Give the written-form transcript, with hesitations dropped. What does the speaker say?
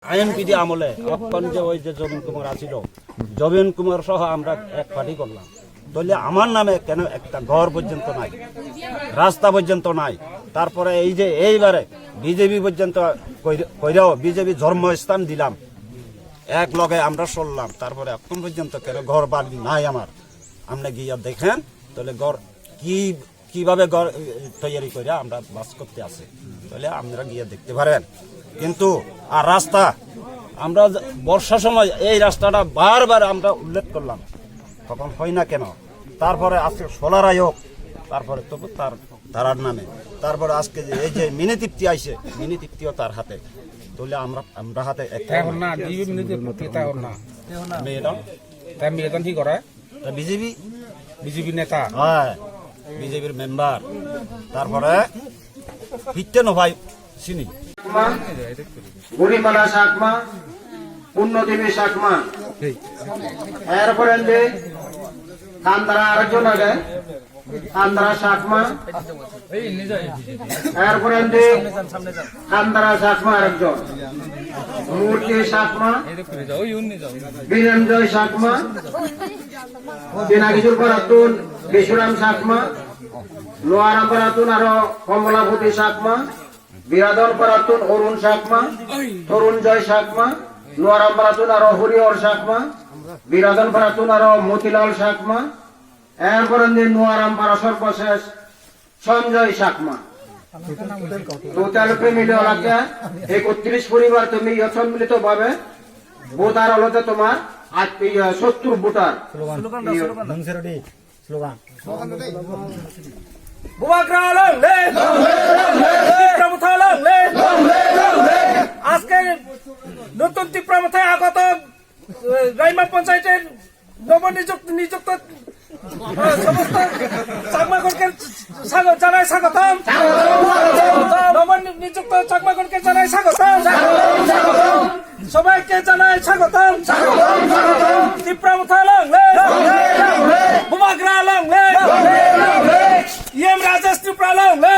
আইএনপিডি আমলে তখন যে ওই যে জবিন কুমার আছিল, জবিন কুমার সহ আমরা এক পার্টি করলাম। তাহলে আমার নামে কেন একটা ঘর পর্যন্ত নাই, রাস্তা পর্যন্ত নাই? তারপরে এই যে এইবারে বিজেপি পর্যন্ত কইরাও বিজেপি ধর্মস্থান দিলাম, এক লগে আমরা চললাম, তারপরে এখন পর্যন্ত কেন ঘর বাড়ি নাই আমার? আপনি গিয়া দেখেন তাহলে ঘর কিভাবে ঘর তৈরি করে আমরা বাস করতে আসে, তাহলে আপনারা গিয়ে দেখতে পারেন। কিন্তু আর রাস্তা আমরা বর্ষার সময় এই রাস্তাটা বারবার আমরা উল্লেখ করলাম, তখন হয় না কেন? তারপরে আজকে সোলার আয়োগ, তারপরে তবু তার নামে, তারপরে আজকে যে এই যে মিনি তৃপ্তি আইছে, মিনি তৃপ্তিও তার হাতে, তাহলে আমরা হাতে বিজেপি নেতা, হ্যাঁ বিজেপির মেম্বার, তারপরে ফিরতে নভাই চিনি বুড়িমালা শাকমা, পূর্ণদেবী শাকমা, এরপরে কান্দারা আরেকজন আগে কান্দারা শাকমা, এরপরে কান্দারা শাকমা আরেকজন, মূর্তি শাকমা, বীরেন্দ্র শাকমা, দিনাকিজুর পরাতুন বিশুরাম শাকমা, লোয়ারাম পরাতুন আরো কমলাপতি শাকমা, বিরাদন পরাতুন অরুণ শাকমা, তরুণ জয় শাকমা, নোয়ারাম পরাতুন আরো হরিহর শাকমা, বিরাদন পরাতুন আরো মতিলাল শাকমা, এরপরে নোয়ারাম পারা সর্বশেষ সঞ্জয় শাকমা। টোটাল মিলে ওলাকে 31 পরিবার তুমি সম্মিলিত ভাবে ভোটার হলতে তোমার 70 ভোটার আজকে নতুন তীব্রমাথায় আগত রাইমা পঞ্চায়েতের নিযুক্ত সমস্ত চাকমাগণকে জানাই স্বাগতম, নবনিযুক্ত চাকমাগণকে জানাই স্বাগতম, সবাইকে জানাই স্বাগতম। তীব্রমাথা লংলে, বুমাগ্রা লংলে, ইএম রাজেশ ত্রিপুরা লংলে।